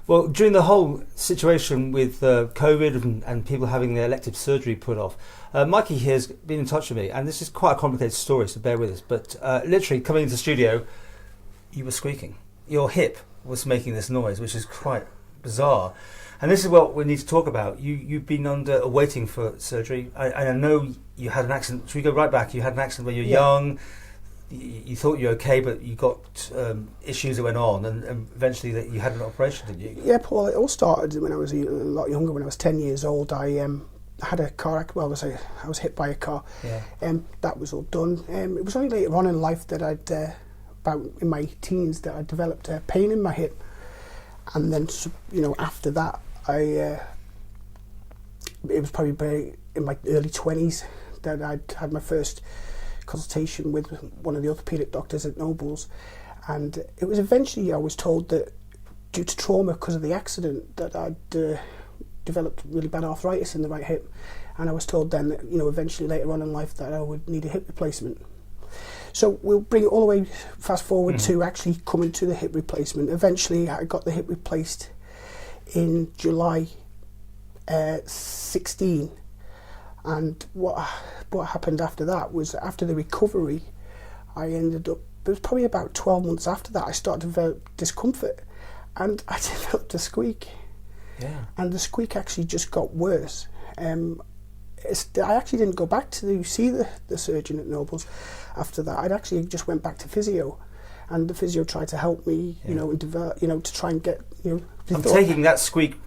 Well, during the whole situation with COVID and people having their elective surgery put off, Mikey here has been in touch with me, and this is quite a complicated story, so bear with us. But literally coming into the studio, you were squeaking. Your hip was making this noise, which is quite bizarre. And this is what we need to talk about. You've been waiting for surgery. I know you had an accident. Should we go right back? You had an accident when you were young. You thought you were okay, but you got issues that went on, and eventually that you had an operation, didn't you? Yeah, Paul, it all started when I was a lot younger. When I was 10 years old, I had a car accident. Well, I was hit by a car. Yeah. That was all done. It was only later on in life that about in my teens, that I developed pain in my hip. And then, after that, it was probably in my early 20s that I'd had my first consultation with one of the orthopaedic doctors at Nobles, and it was eventually I was told that due to trauma because of the accident that I'd developed really bad arthritis in the right hip, and I was told then that eventually later on in life that I would need a hip replacement. So we'll bring it all the way fast forward to actually coming to the hip replacement. Eventually I got the hip replaced in July 16. And what happened after that was, after the recovery, I ended up, it was probably about 12 months after that, I started to develop discomfort, and I developed a squeak. Yeah. And the squeak actually just got worse. I actually didn't go back to see the surgeon at Nobles after that. I'd actually just went back to physio, and the physio tried to help me, and develop, to try and get, I'm taking that squeak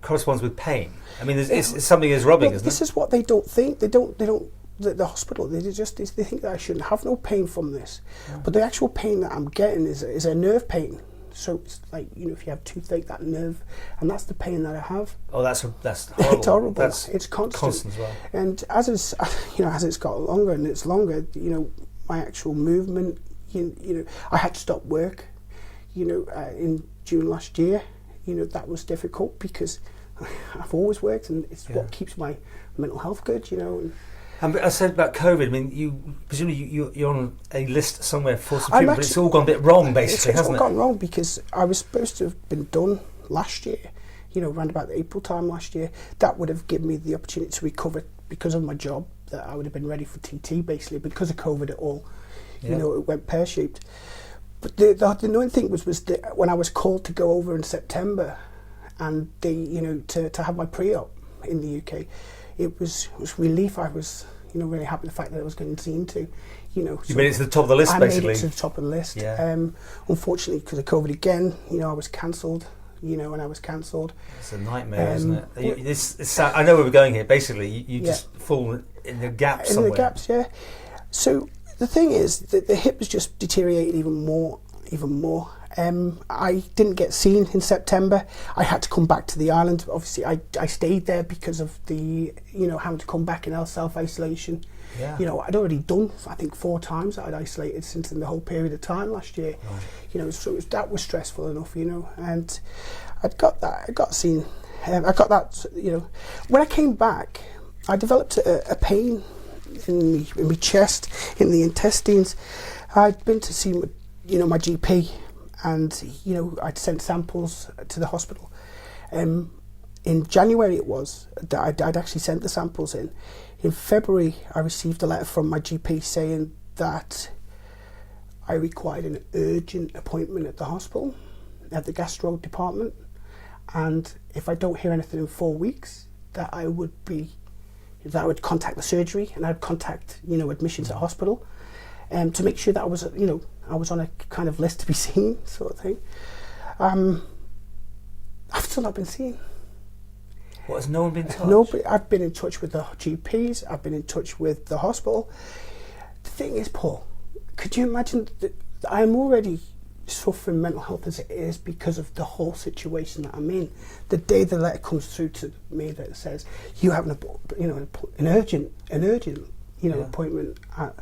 corresponds with pain. I mean, it's something is rubbing, isn't it? This is what they don't think. They don't. The hospital. They think that I shouldn't have no pain from this, but the actual pain that I'm getting is a nerve pain. So it's like, if you have toothache, that nerve, and that's the pain that I have. Oh, that's horrible. It's horrible. It's constant as well. And as it's got longer and it's longer, my actual movement, I had to stop work, in June last year. That was difficult because I've always worked, and it's what keeps my mental health good, And I said about COVID, I mean, presumably you're on a list somewhere for some treatment, but it's all gone a bit wrong, basically, hasn't it? It's all gone wrong because I was supposed to have been done last year, around about the April time last year. That would have given me the opportunity to recover because of my job, that I would have been ready for TT, basically, because of COVID at all. It went pear-shaped. But the annoying thing was that when I was called to go over in September, and to have my pre-op in the UK, it was relief. I was really happy the fact that I was getting seen to. You made it to the top of the list, basically. I made it to the top of the list. Yeah. Unfortunately, because of COVID again, I was cancelled. And I was cancelled. It's a nightmare, isn't it? I know where we're going here. Basically, you just fall in the gaps somewhere. In the gaps, yeah. So the thing is that the hip has just deteriorated even more. I didn't get seen in September. I had to come back to the island. Obviously, I stayed there because of the, having to come back in self-isolation. Yeah. I'd already done, I think, 4 times that I'd isolated since in the whole period of time last year. Right. So that was stressful enough, and I'd got that. I got seen. I got that, When I came back, I developed a pain in my chest, in the intestines. I'd been to see my GP, and I'd sent samples to the hospital. In January it was that I'd actually sent the samples in. In February I received a letter from my GP saying that I required an urgent appointment at the hospital, at the gastro department, and if I don't hear anything in 4 weeks, that I would contact the surgery, and I'd contact admissions at hospital, to make sure that I was I was on a kind of list to be seen, sort of thing. I've still not been seen. What, has no one been in touch? Nobody. I've been in touch with the GPs. I've been in touch with the hospital. The thing is, Paul, could you imagine that I'm already suffering mental health as it is because of the whole situation that I'm in? The day the letter comes through to me that says you have an urgent appointment at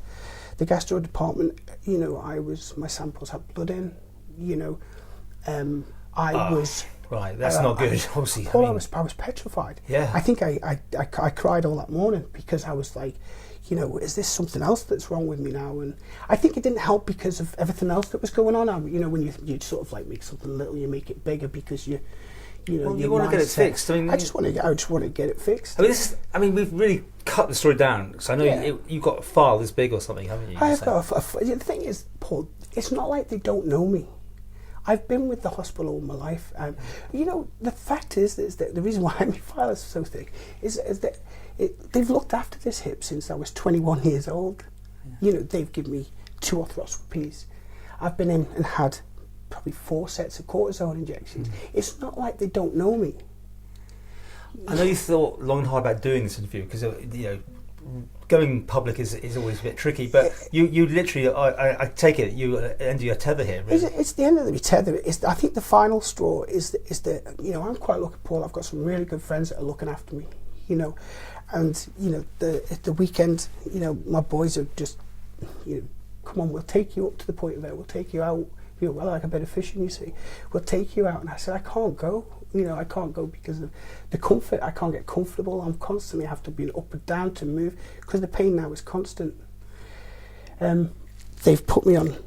the gastro department, my samples had blood in, Right, that's not good. Obviously, I was petrified. Yeah. I think I cried all that morning because I was like, you know, is this something else that's wrong with me now? And I think it didn't help because of everything else that was going on. You know, when you sort of like make something little, you make it bigger because you know, well, you want to get it fixed. I mean, I just want to get it fixed. I mean, we've really cut the story down. So I know you've got a file this big or something, haven't you? I've got the thing is, Paul, it's not like they don't know me. I've been with the hospital all my life, and you know, the fact is that the reason why my file is so thick is that they've looked after this hip since I was 21 years old. Yeah. You know, they've given me 2 arthroscopies. I've been in and had probably 4 sets of cortisone injections. It's not like they don't know me. I know you thought long and hard about doing this interview because, you know, going public is always a bit tricky, but you literally, I take it, you end your tether here. Really. It's the end of the tether. I think the final straw is that, you know, I'm quite lucky, Paul. I've got some really good friends that are looking after me, you know, and, you know, at the weekend, you know, my boys are just, you know, come on, we'll take you up to the point of it, we'll take you out. You know, well, like a bit of fishing, you see, we'll take you out. And I said, I can't go. You know, I can't go because of the comfort. I can't get comfortable. I'm constantly have to be up and down to move because the pain now is constant. They've put me on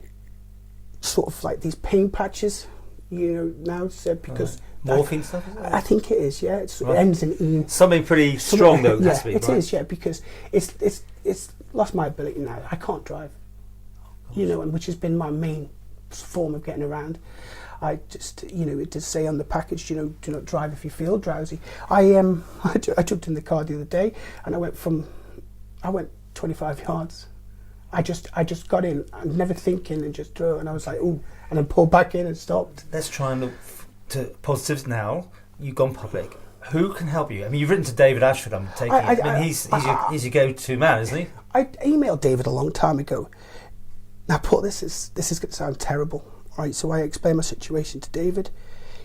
sort of like these pain patches, you know, now said because morphine stuff. Is it? I think it is. Yeah, it ends in E. Something pretty strong though. Yeah, has to be, it right? is. Yeah, because it's lost my ability now. I can't drive. You know, and which has been my main form of getting around. I just, you know, it does say on the package, you know, do not drive if you feel drowsy. I jumped in the car the other day and I went 25 yards. I just got in, I'm never thinking, and just drove, and I was like, ooh, and then pulled back in and stopped. Let's try and look to positives now. You've gone public. Who can help you? I mean, you've written to David Ashford, I'm taking it. I mean, he's your go-to man, isn't he? I emailed David a long time ago. Now, Paul, this is going to sound terrible, right? So I explained my situation to David.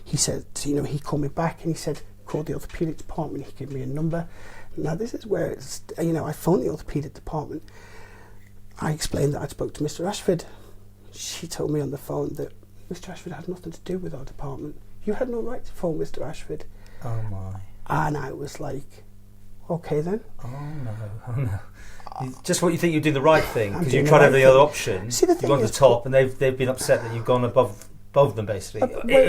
He said, you know, he called me back and he said, call the orthopaedic department. He gave me a number. Now, this is where it's, you know, I phoned the orthopaedic department. I explained that I spoke to Mr. Ashford. She told me on the phone that Mr. Ashford had nothing to do with our department. You had no right to phone Mr. Ashford. Oh my! And I was like, okay then. Oh no! Just what you think you're doing the right thing because you doing tried the every right other thing. option. See, the thing you've gone to is, the top, and they've been upset that you've gone above them basically.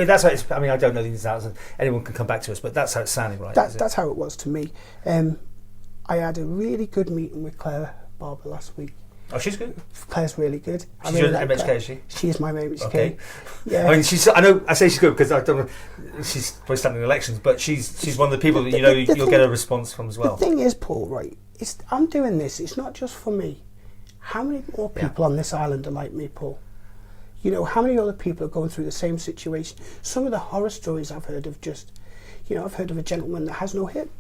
That's how it's. I mean, I don't know the ins and outs. Anyone can come back to us, but that's how it's sounding, right? That's how it was to me. I had a really good meeting with Claire Barber last week. Oh, she's good. Claire's really good. She's your MHK, is she? She is my MHK. Okay. Yeah. I mean, I know. I say she's good because I don't know. She's probably standing in elections, but she's one of the people that you'll get a response from as well. The thing is, Paul, right? I'm doing this. It's not just for me. How many more people on this island are like me, Paul? You know, how many other people are going through the same situation? Some of the horror stories I've heard of I've heard of a gentleman that has no hip.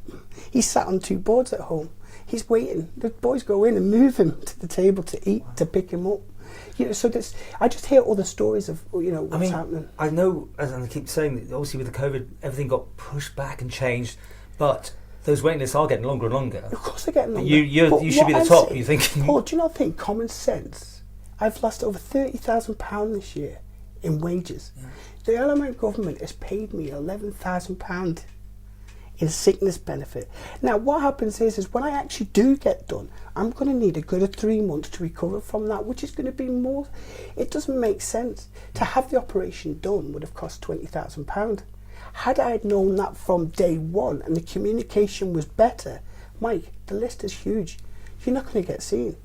He's sat on 2 boards at home. He's waiting. The boys go in and move him to the table to eat, to pick him up. You know, so I just hear all the stories of, you know, what's happening. I know, as I keep saying, that obviously with the COVID, everything got pushed back and changed, but those waiting lists are getting longer and longer. Of course they're getting longer. You should be at the top, you're thinking. Paul, do you not think common sense? I've lost over £30,000 this year in wages. Yeah. The Element government has paid me £11,000 in sickness benefit. Now, what happens is when I actually do get done, I'm going to need a good 3 months to recover from that, which is going to be more. It doesn't make sense. To have the operation done would have cost £20,000. Had I known that from day one and the communication was better, Mike, the list is huge. You're not going to get seen.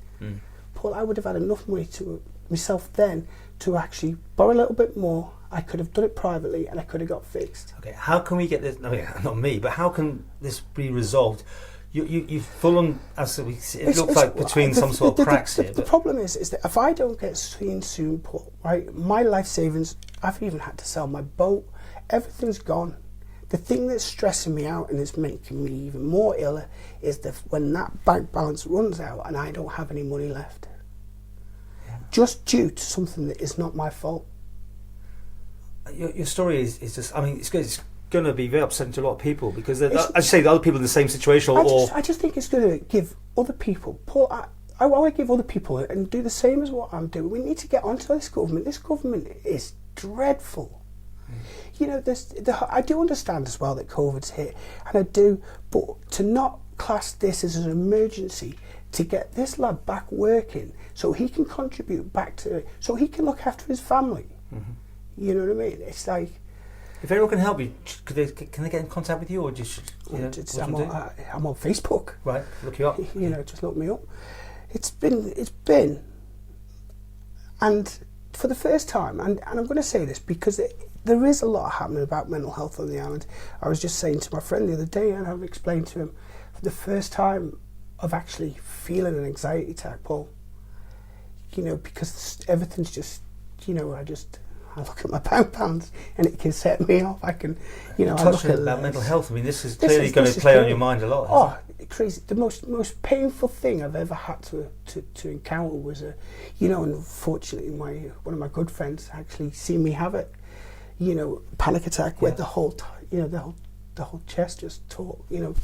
Paul, I would have had enough money to myself then to actually borrow a little bit more. I could have done it privately and I could have got fixed. Okay, how can we get this? I mean, not me, but how can this be resolved? You've fallen, as we see, it looks like between some sort of cracks here. The problem is that if I don't get seen soon, Paul, right, my life savings, I've even had to sell my boat. Everything's gone. The thing that's stressing me out and is making me even more iller is that when that bank balance runs out and I don't have any money left, just due to something that is not my fault. Your story is just, I mean, it's going to be very upsetting to a lot of people because, as you say, the other people in the same situation. I just think it's going to give other people, Paul, I want to give other people and do the same as what I'm doing. We need to get onto this government. This government is dreadful. You know, I do understand as well that COVID's hit, and I do, but to not class this as an emergency, to get this lad back working so he can contribute back to, so he can look after his family. Mm-hmm. You know what I mean? It's like, if anyone can help you, can they get in contact with you, or just I'm on Facebook. Right, look you up. You know, just look me up. It's been, and for the first time, and I'm going to say this because there is a lot happening about mental health on the island. I was just saying to my friend the other day, and I've explained to him, for the first time of actually feeling an anxiety attack, Paul. You know, because everything's just, you know, I look at my pounds and it can set me off. I can, you know, I look at about mental health. I mean, this is clearly going to play on your mind a lot. Oh, crazy! The most painful thing I've ever had to encounter was you know, unfortunately, one of my good friends actually seen me have it. You know, panic attack where the whole chest just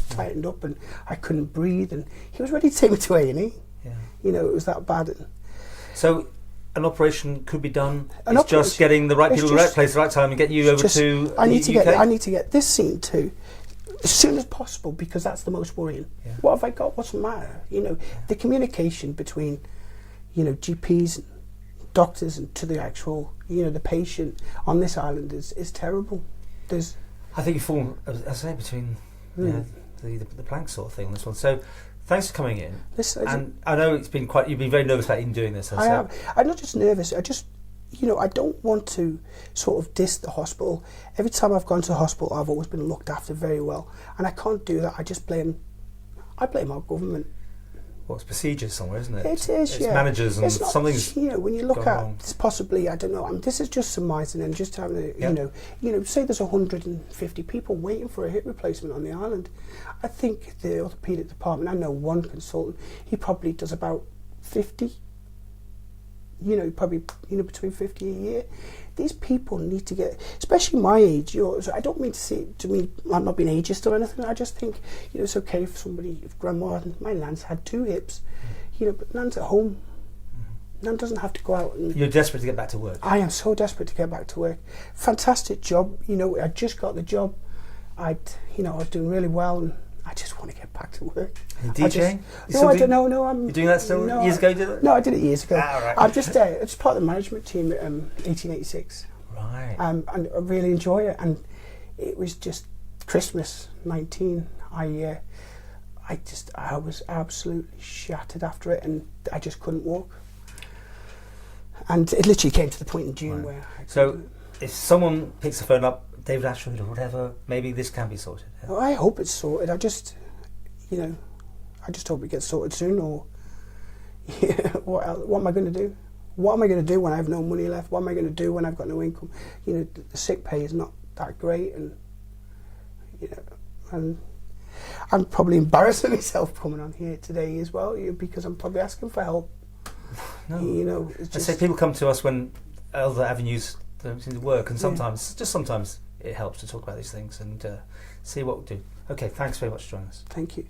tightened up and I couldn't breathe, and he was ready to take me to A&E. Yeah. You know, it was that bad. So an operation could be done. It's just getting the right people in the right place at the right time and getting you over to I need UK? to get this seen to as soon as possible, because that's the most worrying. Yeah. What have I got? What's the matter? You know, the communication between, you know, GPs and doctors and to the actual, you know, the patient on this island is terrible. I think you fall, as I say, between the plank sort of thing on this one. So thanks for coming in. And I know you've been very nervous about even doing this. I am. I'm not just nervous. I just, you know, I don't want to sort of diss the hospital. Every time I've gone to the hospital, I've always been looked after very well, and I can't do that. I blame our government. Well, it's procedures somewhere, isn't it? It is, it's managers and something's. You know, when you look at wrong. possibly, I don't know. I mean, this is just surmising and just having a, you know, say there's 150 people waiting for a hip replacement on the island. I think the orthopaedic department. I know one consultant. He probably does about 50. You know, probably between 50 a year. These people need to get, especially my age. So I don't mean I'm not being ageist or anything. I just think, you know, it's okay if grandma, my nan's had 2 hips, you know, but nan's at home. Nan doesn't have to go out. You're desperate to get back to work. I am so desperate to get back to work. Fantastic job. You know, I just got the job. I was doing really well, and I just want to get back to work. Are you DJing? I don't know. No, I'm. You're doing that still? No, years ago, you did it? No, I did it years ago. Right. I'm just it's part of the management team at 1886. Right. And I really enjoy it. And it was just Christmas 19. I was absolutely shattered after it, and I just couldn't walk. And it literally came to the point in June where. If someone picks the phone up, David Ashford or whatever, maybe this can be sorted. Yeah. Well, I hope it's sorted. I just hope it gets sorted soon. Or what am I going to do? What am I going to do when I have no money left? What am I going to do when I've got no income? You know, the sick pay is not that great, and you know, and I'm probably embarrassing myself coming on here today as well, because I'm probably asking for help. No, you know, I say people come to us when other avenues don't seem to work, and sometimes it helps to talk about these things and see what we do. Okay, thanks very much for joining us. Thank you.